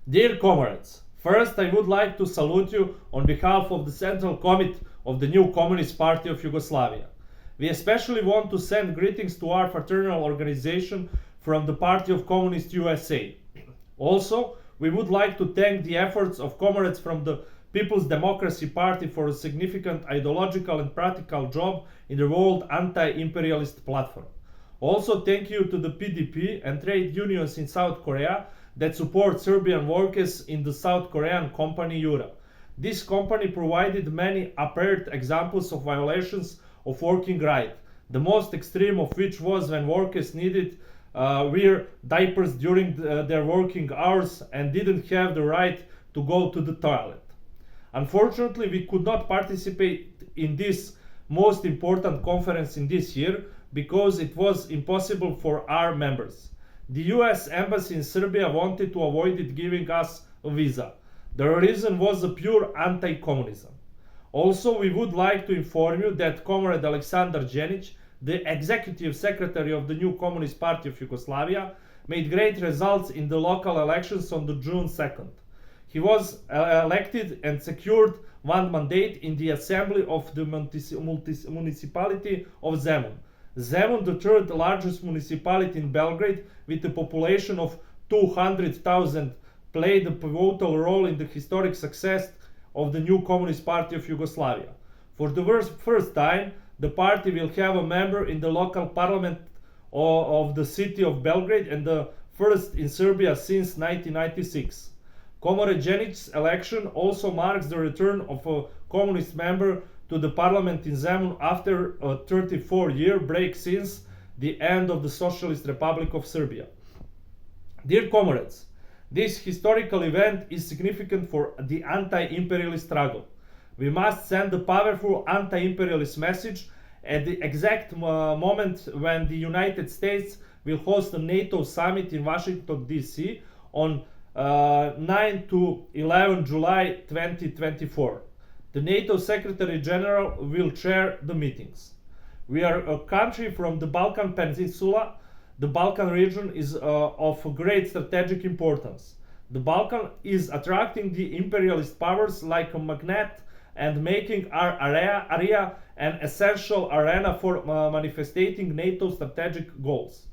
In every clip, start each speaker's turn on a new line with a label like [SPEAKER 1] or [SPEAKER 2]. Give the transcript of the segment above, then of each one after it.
[SPEAKER 1] Dear comrades, first I would like to salute you on behalf of the Central Committee of the new Communist Party of Yugoslavia. We especially want to send greetings to our fraternal organization from the Party of Communist USA. Also, we would like to thank the efforts of comrades from the People's Democracy Party for a significant ideological and practical job in the world anti-imperialist platform. Also, thank you to the PDP and trade unions in South Korea that support Serbian workers in the South Korean company Yura. This company provided many apparent examples of violations of working right, the most extreme of which was when workers needed wear diapers during their working hours and didn't have the right to go to the toilet. Unfortunately, we could not participate in this most important conference in this year because it was impossible for our members. The US Embassy in Serbia wanted to avoid it giving us a visa. The reason was a pure anti-communism. Also, we would like to inform you that Comrade Aleksandar Ðenic, the Executive Secretary of the new Communist Party of Yugoslavia, made great results in the local elections on the June 2nd. He was elected and secured one mandate in the Assembly of the Municipality of Zemun. Zemun, the third largest municipality in Belgrade with a population of 200,000, played a pivotal role in the historic success of the new Communist Party of Yugoslavia. For the first time, the party will have a member in the local parliament of the city of Belgrade and the first in Serbia since 1996. Comrade Đenic's election also marks the return of a communist member to the parliament in Zemun after a 34-year break since the end of the Socialist Republic of Serbia. Dear comrades, this historical event is significant for the anti-imperialist struggle. We must send a powerful anti-imperialist message at the exact moment when the United States will host a NATO summit in Washington, D.C. on 9 to 11 July 2024. The NATO Secretary General will chair the meetings. We are a country from the Balkan Peninsula. The Balkan region is of great strategic importance. The Balkan is attracting the imperialist powers like a magnet and making our area an essential arena for manifesting NATO strategic goals.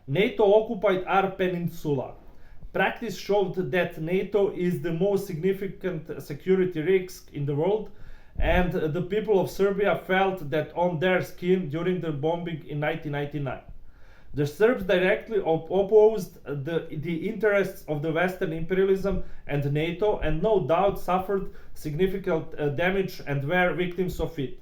[SPEAKER 1] NATO occupied our peninsula. Practice showed that NATO is the most significant security risk in the world, and the people of Serbia felt that on their skin during the bombing in 1999. The Serbs directly opposed the interests of the Western imperialism and NATO, and no doubt suffered significant damage and were victims of it.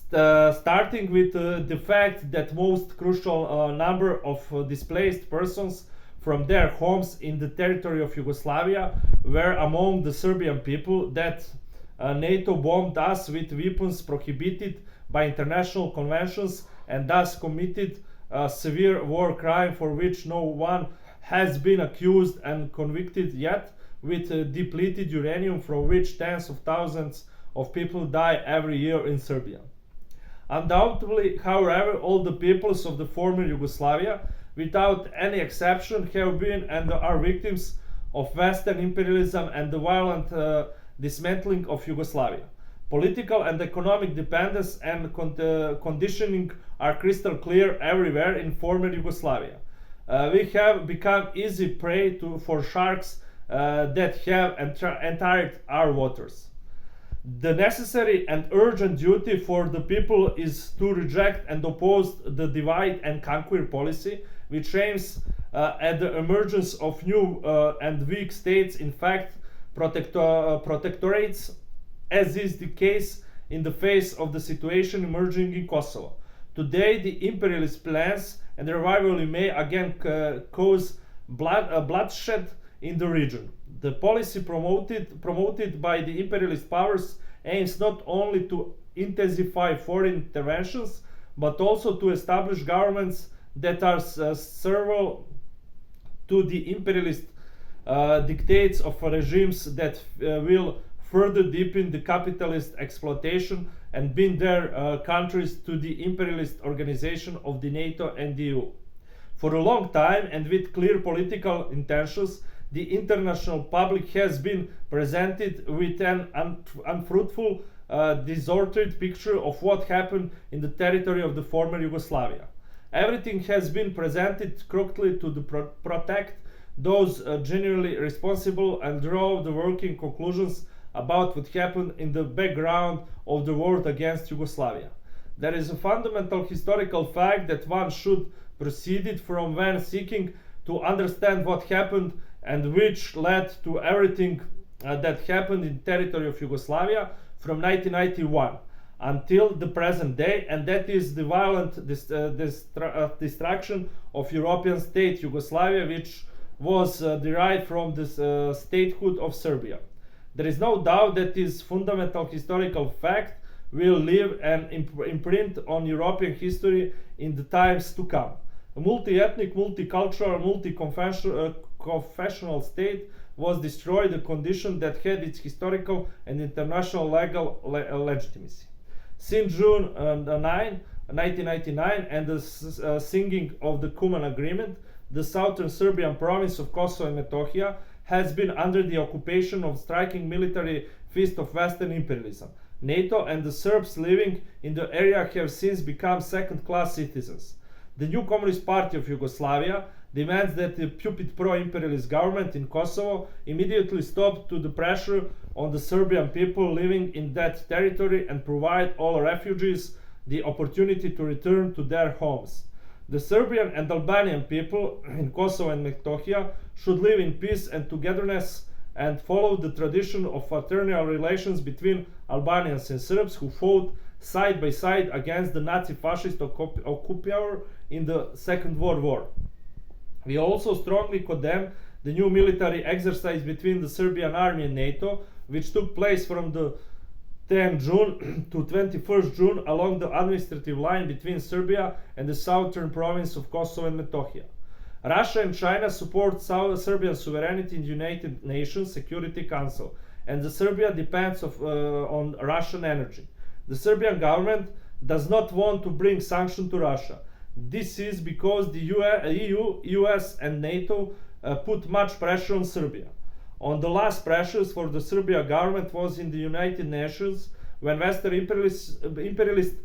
[SPEAKER 1] Starting with the fact that most crucial number of displaced persons from their homes in the territory of Yugoslavia were among the Serbian people, that NATO bombed us with weapons prohibited by international conventions and thus committed a severe war crime for which no one has been accused and convicted yet, with depleted uranium from which tens of thousands of people die every year in Serbia. Undoubtedly, however, all the peoples of the former Yugoslavia, without any exception, have been and are victims of Western imperialism and the violent dismantling of Yugoslavia. Political and economic dependence and conditioning are crystal clear everywhere in former Yugoslavia. We have become easy prey for sharks that have entered our waters. The necessary and urgent duty for the people is to reject and oppose the divide and conquer policy, which aims at the emergence of new and weak states, in fact protectorates, as is the case in the face of the situation emerging in Kosovo. Today, the imperialist plans and their rivalry may again cause bloodshed in the region. The policy promoted by the imperialist powers aims not only to intensify foreign interventions, but also to establish governments that are servile to the imperialist dictates of regimes that will further deepen the capitalist exploitation and bind their countries to the imperialist organization of the NATO and the EU. For a long time, and with clear political intentions, the international public has been presented with an unfruitful, distorted picture of what happened in the territory of the former Yugoslavia. Everything has been presented correctly to protect those genuinely responsible and draw the working conclusions about what happened in the background of the war against Yugoslavia. There is a fundamental historical fact that one should proceed from when seeking to understand what happened and which led to everything that happened in the territory of Yugoslavia from 1991 until the present day, and that is the violent destruction of European state Yugoslavia, which was derived from the statehood of Serbia. There is no doubt that this fundamental historical fact will leave an imprint on European history in the times to come. A multi-ethnic, multicultural, multi-confessional state was destroyed, a condition that had its historical and international legal legitimacy. Since June 9, 1999, and the signing of the Cuman Agreement, the southern Serbian province of Kosovo and Metohija has been under the occupation of striking military fist of Western imperialism. NATO and the Serbs living in the area have since become second-class citizens. The new Communist Party of Yugoslavia demands that the puppet pro-imperialist government in Kosovo immediately stop to the pressure on the Serbian people living in that territory and provide all refugees the opportunity to return to their homes. The Serbian and Albanian people in Kosovo and Metohija should live in peace and togetherness and follow the tradition of fraternal relations between Albanians and Serbs who fought side by side against the Nazi-fascist occupier in the Second World War. We also strongly condemn the new military exercise between the Serbian army and NATO, which took place from the 10th June to 21st June along the administrative line between Serbia and the southern province of Kosovo and Metohija. Russia and China support Serbian sovereignty in the United Nations Security Council, and the Serbia depends on Russian energy. The Serbian government does not want to bring sanctions to Russia. This is because the EU, US and NATO put much pressure on Serbia. On the last pressures for the Serbia government was in the United Nations when Western imperialists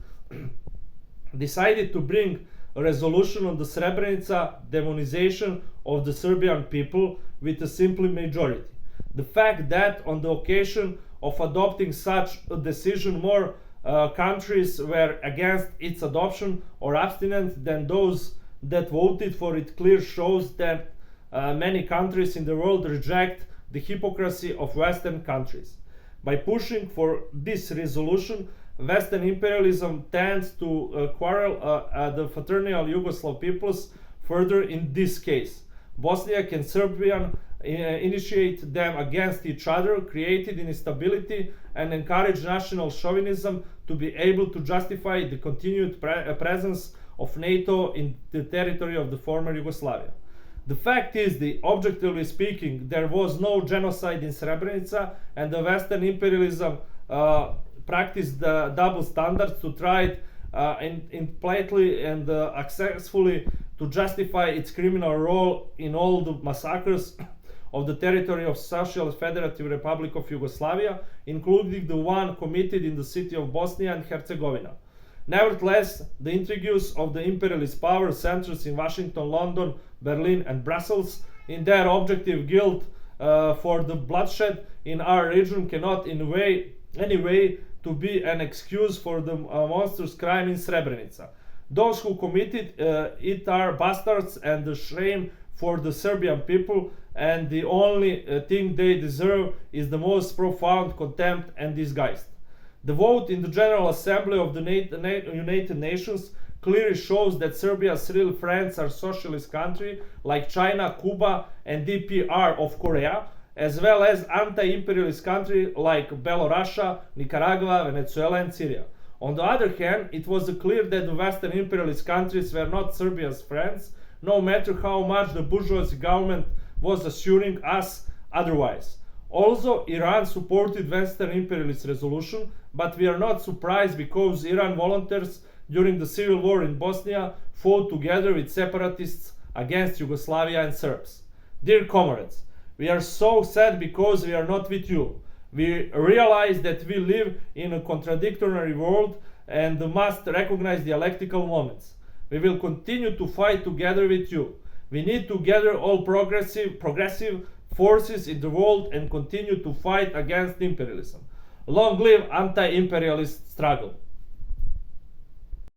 [SPEAKER 1] decided to bring a resolution on the Srebrenica demonization of the Serbian people with a simple majority. The fact that on the occasion of adopting such a decision more countries were against its adoption or abstinent than those that voted for it clearly shows that many countries in the world reject the hypocrisy of Western countries. By pushing for this resolution, Western imperialism tends to quarrel the fraternal Yugoslav peoples further in this case. Bosniak and Serbian initiate them against each other, created instability, and encourage national chauvinism to be able to justify the continued presence of NATO in the territory of the former Yugoslavia. The fact is that, objectively speaking, there was no genocide in Srebrenica, and the Western imperialism practiced the double standards to try implicitly and successfully to justify its criminal role in all the massacres of the territory of Socialist Federative Republic of Yugoslavia, including the one committed in the city of Bosnia and Herzegovina. Nevertheless, the intrigues of the imperialist power centers in Washington, London, Berlin, and Brussels in their objective guilt for the bloodshed in our region cannot in any way to be an excuse for the monstrous crime in Srebrenica. Those who committed it are bastards and the shame for the Serbian people, and the only thing they deserve is the most profound contempt and disgust. The vote in the General Assembly of the United Nations clearly shows that Serbia's real friends are socialist countries like China, Cuba, and DPR of Korea, as well as anti-imperialist countries like Belarus, Nicaragua, Venezuela, and Syria. On the other hand, it was clear that the Western imperialist countries were not Serbia's friends, no matter how much the bourgeoisie government was assuring us otherwise. Also, Iran supported Western imperialist resolution, but we are not surprised because Iran volunteers during the civil war in Bosnia fought together with separatists against Yugoslavia and Serbs. Dear comrades, We are so sad because we are not with you. We realize that we live in a contradictory world and must recognize dialectical moments. We will continue to fight together with you. We need to gather all progressive forces in the world and continue to fight against imperialism. Long live anti-imperialist struggle.